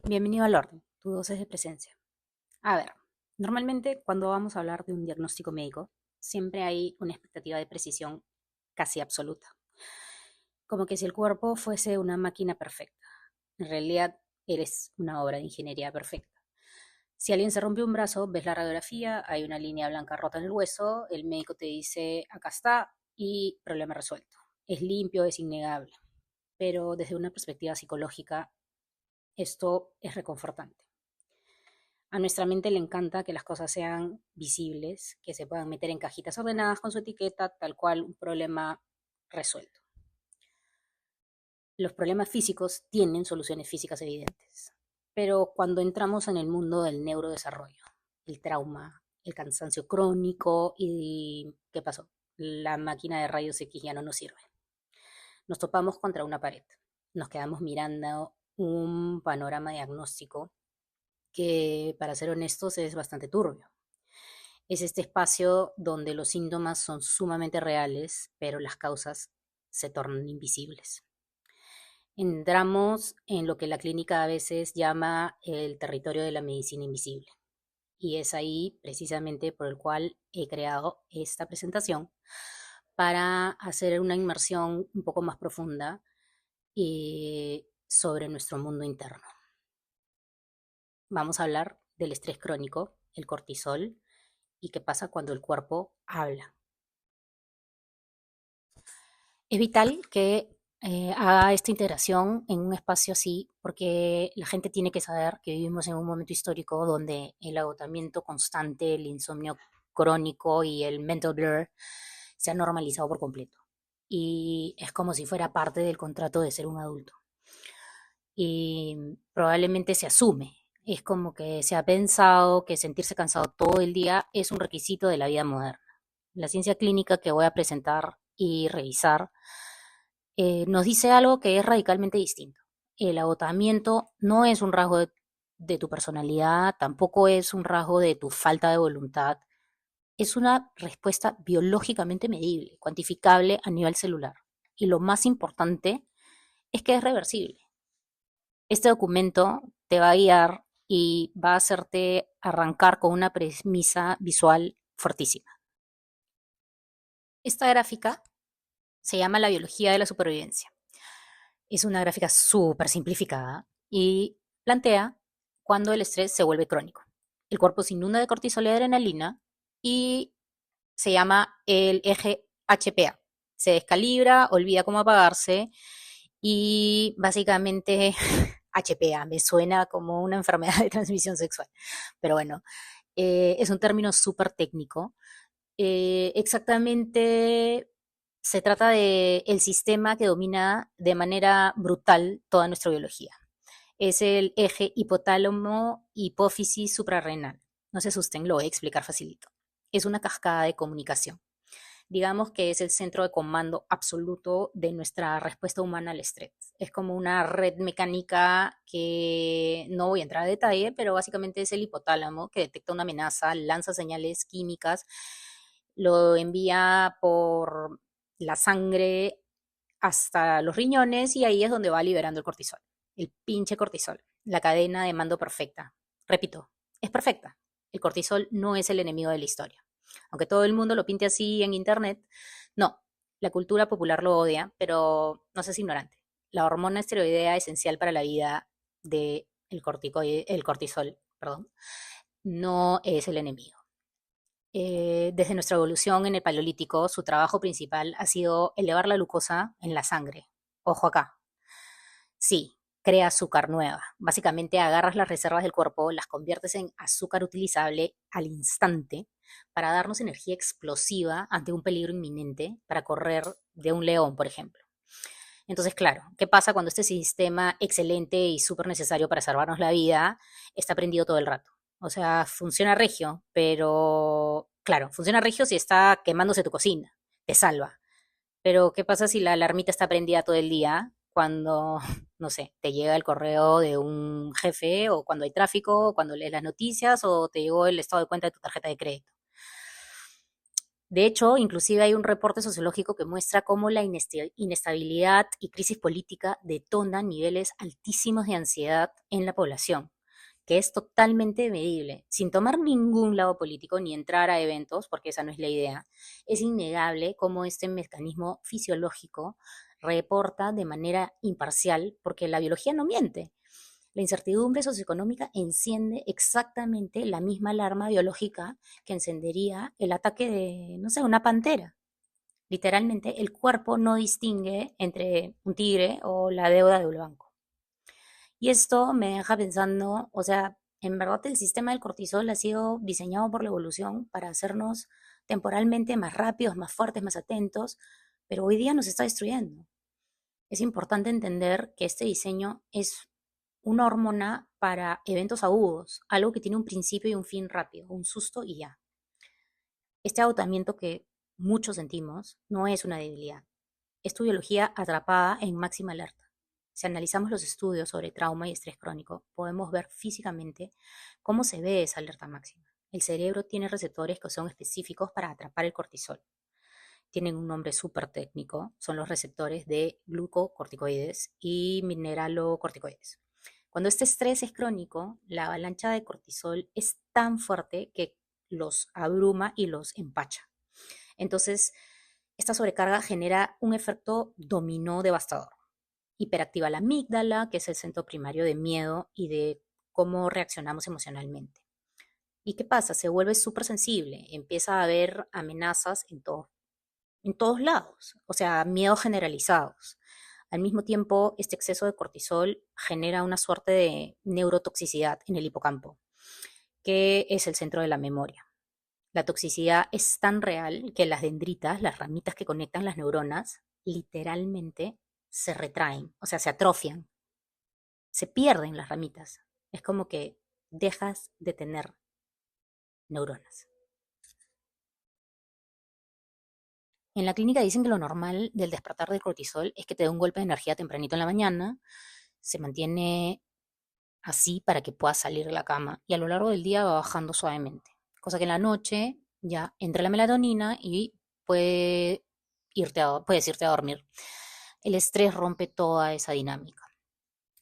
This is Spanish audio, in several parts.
Bienvenido al orden, tu dosis de presencia. A ver, normalmente cuando vamos a hablar de un diagnóstico médico, siempre hay una expectativa de precisión casi absoluta. Como que si el cuerpo fuese una máquina perfecta. En realidad, eres una obra de ingeniería perfecta. Si alguien se rompe un brazo, ves la radiografía, hay una línea blanca rota en el hueso, el médico te dice, acá está, y problema resuelto. Es limpio, es innegable. Pero desde una perspectiva psicológica, esto es reconfortante. A nuestra mente le encanta que las cosas sean visibles, que se puedan meter en cajitas ordenadas con su etiqueta, tal cual un problema resuelto. Los problemas físicos tienen soluciones físicas evidentes, pero cuando entramos en el mundo del neurodesarrollo, el trauma, el cansancio crónico y ¿qué pasó? La máquina de rayos X ya no nos sirve. Nos topamos contra una pared, nos quedamos mirando un panorama diagnóstico que, para ser honestos, es bastante turbio. Es este espacio donde los síntomas son sumamente reales, pero las causas se tornan invisibles. Entramos en lo que la clínica a veces llama el territorio de la medicina invisible. Y es ahí precisamente por el cual he creado esta presentación para hacer una inmersión un poco más profunda sobre nuestro mundo interno. Vamos a hablar del estrés crónico, el cortisol y qué pasa cuando el cuerpo habla. Es vital que haga esta integración en un espacio así, porque la gente tiene que saber que vivimos en un momento histórico donde el agotamiento constante, el insomnio crónico y el mental blur se han normalizado por completo. Y es como si fuera parte del contrato de ser un adulto. Y probablemente se asume. Es como que se ha pensado que sentirse cansado todo el día es un requisito de la vida moderna. La ciencia clínica que voy a presentar y revisar nos dice algo que es radicalmente distinto. El agotamiento no es un rasgo de tu personalidad, tampoco es un rasgo de tu falta de voluntad, es una respuesta biológicamente medible, cuantificable a nivel celular. Y lo más importante es que es reversible. Este documento te va a guiar y va a hacerte arrancar con una premisa visual fortísima. Esta gráfica se llama la biología de la supervivencia. Es una gráfica súper simplificada y plantea cuando el estrés se vuelve crónico. El cuerpo se inunda de cortisol y adrenalina y se llama el eje HPA. Se descalibra, olvida cómo apagarse y básicamente HPA me suena como una enfermedad de transmisión sexual. Pero bueno, es un término súper técnico. Exactamente se trata de el sistema que domina de manera brutal toda nuestra biología. Es el eje hipotálamo hipófisis suprarrenal. No se asusten, lo voy a explicar facilito. Es una cascada de comunicación. Digamos que es el centro de comando absoluto de nuestra respuesta humana al estrés. Es como una red mecánica que no voy a entrar a detalle, pero básicamente es el hipotálamo que detecta una amenaza, lanza señales químicas, lo envía por la sangre hasta los riñones y ahí es donde va liberando el cortisol. El pinche cortisol, la cadena de mando perfecta. Repito, es perfecta. El cortisol no es el enemigo de la historia. Aunque todo el mundo lo pinte así en internet, no. La cultura popular lo odia, pero no seas ignorante. La hormona esteroidea esencial para la vida del el cortisol, perdón, no es el enemigo. Desde nuestra evolución en el Paleolítico, su trabajo principal ha sido elevar la glucosa en la sangre. Ojo acá. Sí, crea azúcar nueva. Básicamente agarras las reservas del cuerpo, las conviertes en azúcar utilizable al instante para darnos energía explosiva ante un peligro inminente, para correr de un león, por ejemplo. Entonces, claro, ¿qué pasa cuando este sistema excelente y súper necesario para salvarnos la vida está prendido todo el rato? O sea, funciona regio, pero claro, funciona regio si está quemándose tu cocina, te salva. Pero ¿qué pasa si la alarmita está prendida todo el día cuando, no sé, te llega el correo de un jefe o cuando hay tráfico, o cuando lees las noticias o te llegó el estado de cuenta de tu tarjeta de crédito? De hecho, inclusive hay un reporte sociológico que muestra cómo la inestabilidad y crisis política detonan niveles altísimos de ansiedad en la población, que es totalmente medible, sin tomar ningún lado político ni entrar a eventos, porque esa no es la idea. Es innegable cómo este mecanismo fisiológico reporta de manera imparcial, porque la biología no miente. La incertidumbre socioeconómica enciende exactamente la misma alarma biológica que encendería el ataque de, no sé, una pantera. Literalmente, el cuerpo no distingue entre un tigre o la deuda de un banco. Y esto me deja pensando, o sea, en verdad el sistema del cortisol ha sido diseñado por la evolución para hacernos temporalmente más rápidos, más fuertes, más atentos, pero hoy día nos está destruyendo. Es importante entender que este diseño es una hormona para eventos agudos, algo que tiene un principio y un fin rápido, un susto y ya. Este agotamiento que muchos sentimos no es una debilidad, es tu biología atrapada en máxima alerta. Si analizamos los estudios sobre trauma y estrés crónico, podemos ver físicamente cómo se ve esa alerta máxima. El cerebro tiene receptores que son específicos para atrapar el cortisol. Tienen un nombre súper técnico, son los receptores de glucocorticoides y mineralocorticoides. Cuando este estrés es crónico, la avalancha de cortisol es tan fuerte que los abruma y los empacha. Entonces, esta sobrecarga genera un efecto dominó devastador. Hiperactiva la amígdala, que es el centro primario de miedo y de cómo reaccionamos emocionalmente. ¿Y qué pasa? Se vuelve súper sensible, empieza a haber amenazas en todos lados, o sea, miedos generalizados. Al mismo tiempo, este exceso de cortisol genera una suerte de neurotoxicidad en el hipocampo, que es el centro de la memoria. La toxicidad es tan real que las dendritas, las ramitas que conectan las neuronas, literalmente se retraen, o sea, se atrofian, se pierden las ramitas. Es como que dejas de tener neuronas. En la clínica dicen que lo normal del despertar del cortisol es que te dé un golpe de energía tempranito en la mañana, se mantiene así para que puedas salir de la cama y a lo largo del día va bajando suavemente. Cosa que en la noche ya entra la melatonina y puede puedes irte a dormir. El estrés rompe toda esa dinámica.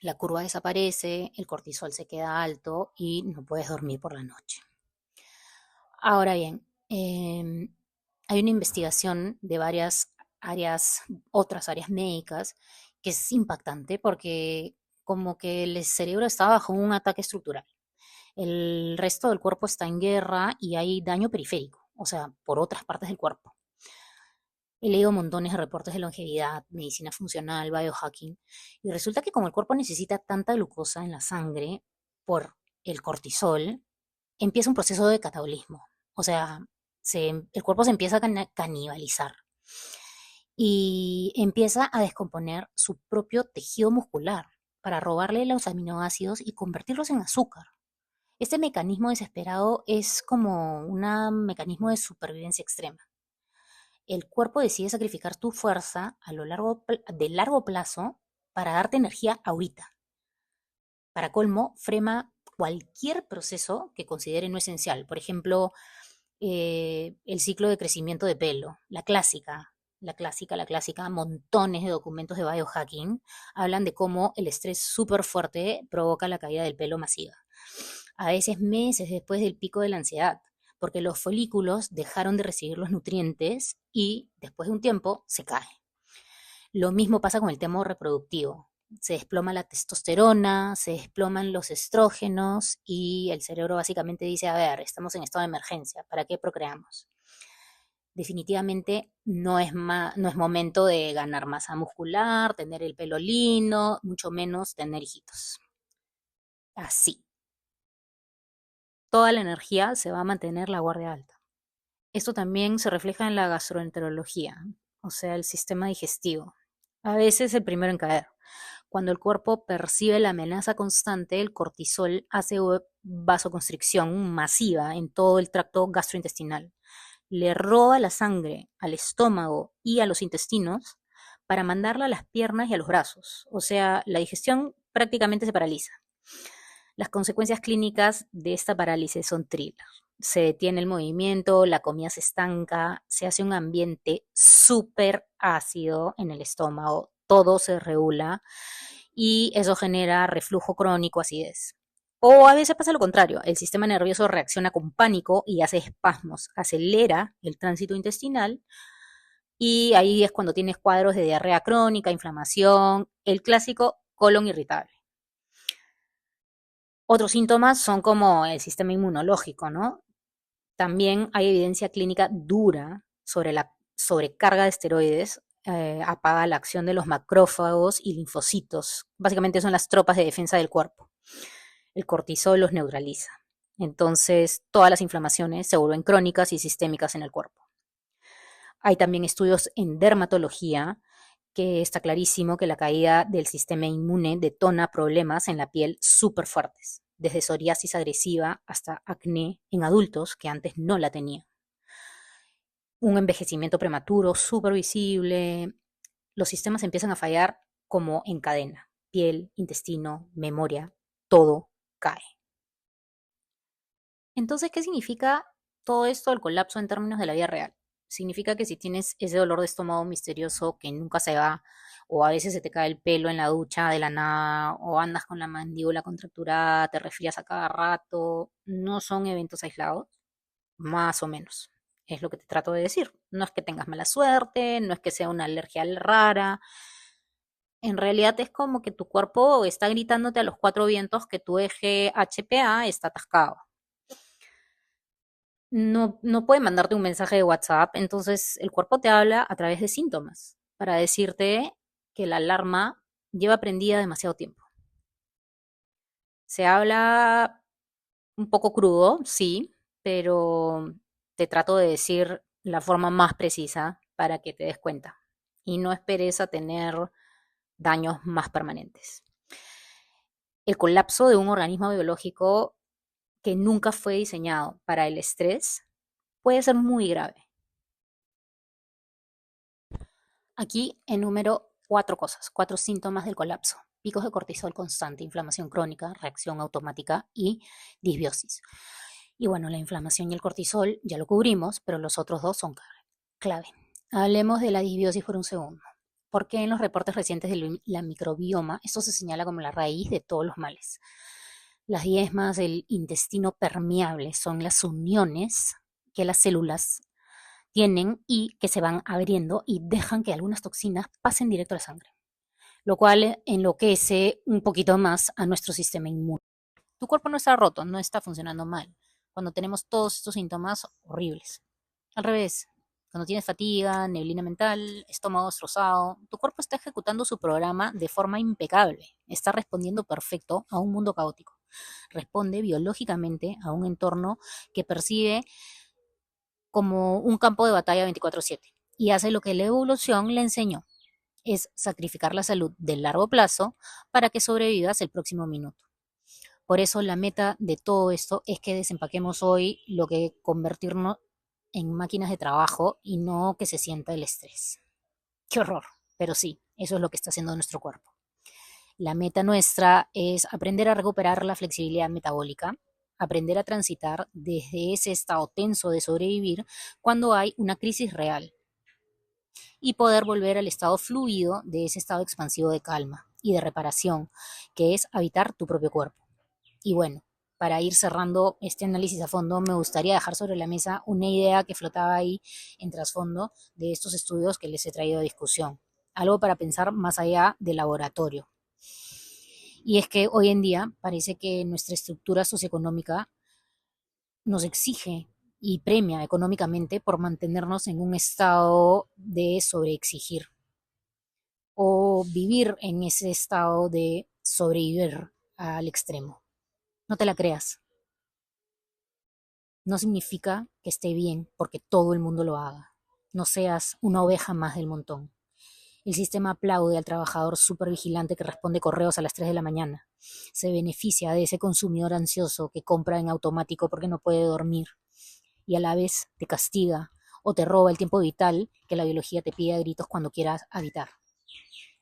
La curva desaparece, el cortisol se queda alto y no puedes dormir por la noche. Ahora bien, hay una investigación de varias áreas, otras áreas médicas, que es impactante porque como que el cerebro está bajo un ataque estructural. El resto del cuerpo está en guerra y hay daño periférico, o sea, por otras partes del cuerpo. He leído montones de reportes de longevidad, medicina funcional, biohacking, y resulta que como el cuerpo necesita tanta glucosa en la sangre por el cortisol, empieza un proceso de catabolismo. O sea, el cuerpo se empieza a canibalizar y empieza a descomponer su propio tejido muscular para robarle los aminoácidos y convertirlos en azúcar. Este mecanismo desesperado es como un mecanismo de supervivencia extrema. El cuerpo decide sacrificar tu fuerza de largo plazo para darte energía ahorita. Para colmo, frena cualquier proceso que considere no esencial. Por ejemplo, el ciclo de crecimiento de pelo, la clásica, montones de documentos de biohacking hablan de cómo el estrés súper fuerte provoca la caída del pelo masiva. A veces meses después del pico de la ansiedad, porque los folículos dejaron de recibir los nutrientes y después de un tiempo se cae. Lo mismo pasa con el tema reproductivo. Se desploma la testosterona, se desploman los estrógenos y el cerebro básicamente dice, a ver, estamos en estado de emergencia, ¿para qué procreamos? Definitivamente no es momento de ganar masa muscular, tener el pelo lino, mucho menos tener hijitos. Así, toda la energía se va a mantener la guardia alta. Esto también se refleja en la gastroenterología, o sea, el sistema digestivo. A veces el primero en caer. Cuando el cuerpo percibe la amenaza constante, el cortisol hace vasoconstricción masiva en todo el tracto gastrointestinal. Le roba la sangre al estómago y a los intestinos para mandarla a las piernas y a los brazos. O sea, la digestión prácticamente se paraliza. Las consecuencias clínicas de esta parálisis son thriller. se detiene el movimiento, la comida se estanca, se hace un ambiente súper ácido en el estómago, todo se regula y eso genera reflujo crónico, acidez. O a veces pasa lo contrario, el sistema nervioso reacciona con pánico y hace espasmos, acelera el tránsito intestinal y ahí es cuando tienes cuadros de diarrea crónica, inflamación, el clásico colon irritable. Otros síntomas son como el sistema inmunológico, ¿no? También hay evidencia clínica dura sobre la sobrecarga de esteroides, apaga la acción de los macrófagos y linfocitos. Básicamente son las tropas de defensa del cuerpo. El cortisol los neutraliza. Entonces, todas las inflamaciones se vuelven crónicas y sistémicas en el cuerpo. Hay también estudios en dermatología que está clarísimo que la caída del sistema inmune detona problemas en la piel súper fuertes, desde psoriasis agresiva hasta acné en adultos que antes no la tenían. Un envejecimiento prematuro súper visible, los sistemas empiezan a fallar como en cadena, piel, intestino, memoria, todo cae. Entonces, ¿qué significa todo esto del colapso en términos de la vida real? Significa que si tienes ese dolor de estómago misterioso que nunca se va, o a veces se te cae el pelo en la ducha de la nada, o andas con la mandíbula contracturada, te resfrías a cada rato, no son eventos aislados, más o menos. Es lo que te trato de decir. No es que tengas mala suerte, no es que sea una alergia rara. En realidad es como que tu cuerpo está gritándote a los cuatro vientos que tu eje HPA está atascado. No puede mandarte un mensaje de WhatsApp, entonces el cuerpo te habla a través de síntomas para decirte que la alarma lleva prendida demasiado tiempo. Se habla un poco crudo, sí, pero te trato de decir la forma más precisa para que te des cuenta y no esperes a tener daños más permanentes. El colapso de un organismo biológico que nunca fue diseñado para el estrés puede ser muy grave. Aquí enumero cuatro cosas, cuatro síntomas del colapso. Picos de cortisol constante, inflamación crónica, reacción automática y disbiosis. Y bueno, la inflamación y el cortisol ya lo cubrimos, pero los otros dos son clave. Hablemos de la disbiosis por un segundo. Porque en los reportes recientes de la microbioma esto se señala como la raíz de todos los males? Las diezmas del intestino permeable son las uniones que las células tienen y que se van abriendo y dejan que algunas toxinas pasen directo a la sangre, lo cual enloquece un poquito más a nuestro sistema inmune. Tu cuerpo no está roto, no está funcionando mal cuando tenemos todos estos síntomas horribles. Al revés, cuando tienes fatiga, neblina mental, estómago destrozado, tu cuerpo está ejecutando su programa de forma impecable, está respondiendo perfecto a un mundo caótico, responde biológicamente a un entorno que percibe como un campo de batalla 24/7 y hace lo que la evolución le enseñó, es sacrificar la salud de largo plazo para que sobrevivas el próximo minuto. Por eso la meta de todo esto es que desempaquemos hoy lo que convertirnos en máquinas de trabajo y no que se sienta el estrés. Qué horror, pero sí, eso es lo que está haciendo nuestro cuerpo. La meta nuestra es aprender a recuperar la flexibilidad metabólica, aprender a transitar desde ese estado tenso de sobrevivir cuando hay una crisis real y poder volver al estado fluido de ese estado expansivo de calma y de reparación, que es habitar tu propio cuerpo. Y bueno, para ir cerrando este análisis a fondo, me gustaría dejar sobre la mesa una idea que flotaba ahí en trasfondo de estos estudios que les he traído a discusión. Algo para pensar más allá del laboratorio. Y es que hoy en día parece que nuestra estructura socioeconómica nos exige y premia económicamente por mantenernos en un estado de sobreexigir o vivir en ese estado de sobrevivir al extremo. No te la creas. No significa que esté bien porque todo el mundo lo haga. No seas una oveja más del montón. El sistema aplaude al trabajador supervigilante que responde correos a las 3 de la mañana. Se beneficia de ese consumidor ansioso que compra en automático porque no puede dormir. Y a la vez te castiga o te roba el tiempo vital que la biología te pide a gritos cuando quieras habitar.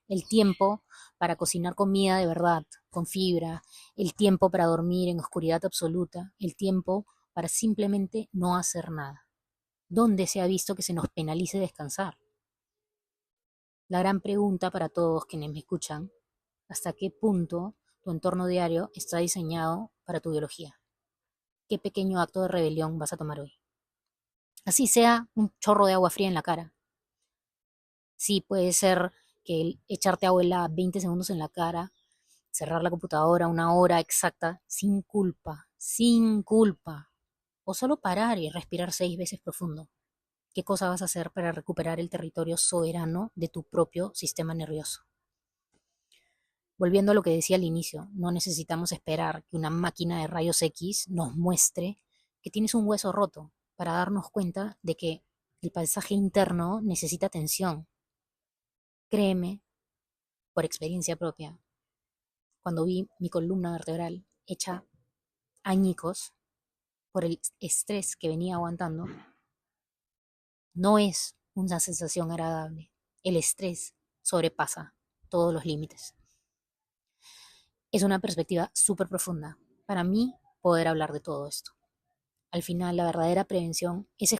El tiempo para cocinar comida de verdad, con fibra, el tiempo para dormir en oscuridad absoluta, el tiempo para simplemente no hacer nada. ¿Dónde se ha visto que se nos penalice descansar? La gran pregunta para todos quienes me escuchan: ¿hasta qué punto tu entorno diario está diseñado para tu biología? ¿Qué pequeño acto de rebelión vas a tomar hoy? Así sea un chorro de agua fría en la cara. Sí, puede ser que echarte agua helada 20 segundos en la cara, cerrar la computadora una hora exacta, sin culpa. O solo parar y respirar 6 veces profundo. ¿Qué cosa vas a hacer para recuperar el territorio soberano de tu propio sistema nervioso? Volviendo a lo que decía al inicio, no necesitamos esperar que una máquina de rayos X nos muestre que tienes un hueso roto para darnos cuenta de que el paisaje interno necesita atención. Créeme, por experiencia propia, cuando vi mi columna vertebral hecha añicos por el estrés que venía aguantando, no es una sensación agradable. El estrés sobrepasa todos los límites. Es una perspectiva súper profunda para mí poder hablar de todo esto. Al final, la verdadera prevención es